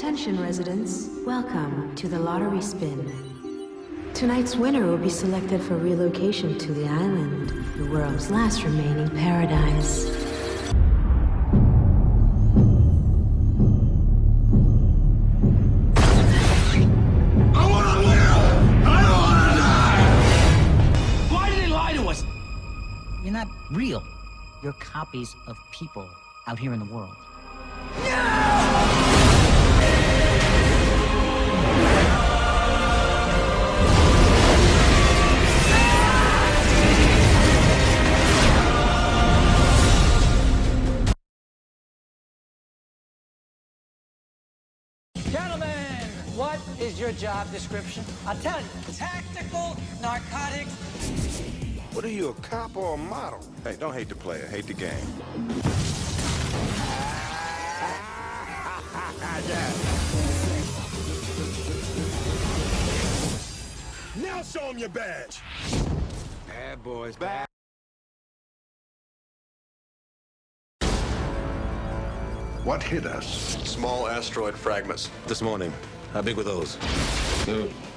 Attention residents, welcome to the lottery spin. Tonight's winner will be selected for relocation to the island, the world's last remaining paradise. I wanna live! I don't wanna die! Why did they lie to us? You're not real. You're copies of people out here in the world. Gentlemen, what is your job description? I'll tell you. Tactical narcotics. What are you, a cop or a model? Hey, don't hate the player, hate the game. Now show him your badge. Bad boys, bad. What hit us? Small asteroid fragments. This morning. How big were those?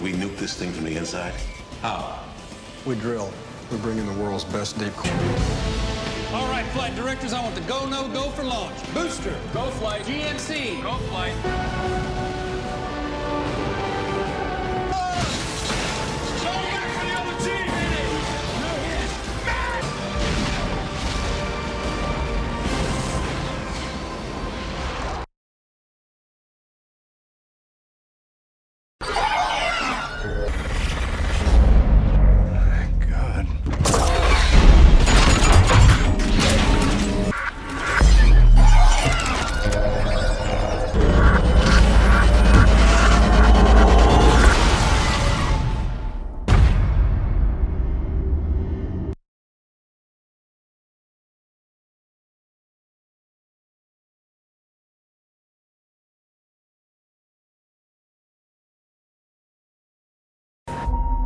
We nuked this thing from the inside. How? We drill. We're bringing the world's best deep core. All right, flight directors, I want the go, no, go for launch. Booster, go flight. GNC, go flight.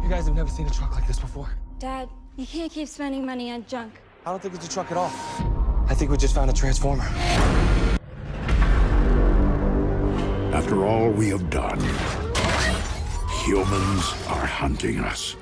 You guys have never seen a truck like this before. Dad, you can't keep spending money on junk. I don't think it's a truck at all. I think we just found a transformer. After all we have done, humans are hunting us.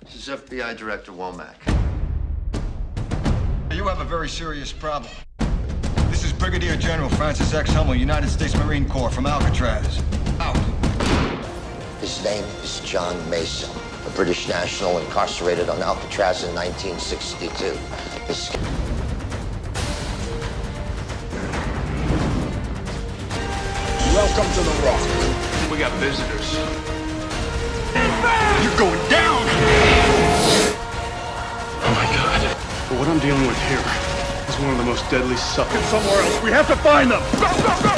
This is FBI Director Womack. You have a very serious problem. This is Brigadier General Francis X. Hummel, United States Marine Corps from Alcatraz. Out. His name is John Mason, a British national incarcerated on Alcatraz in 1962. Welcome to the Rock. We got visitors. You're going down! Oh my God. But what I'm dealing with here is one of the most deadly suckers. Somewhere else. We have to find them. Go, go, go!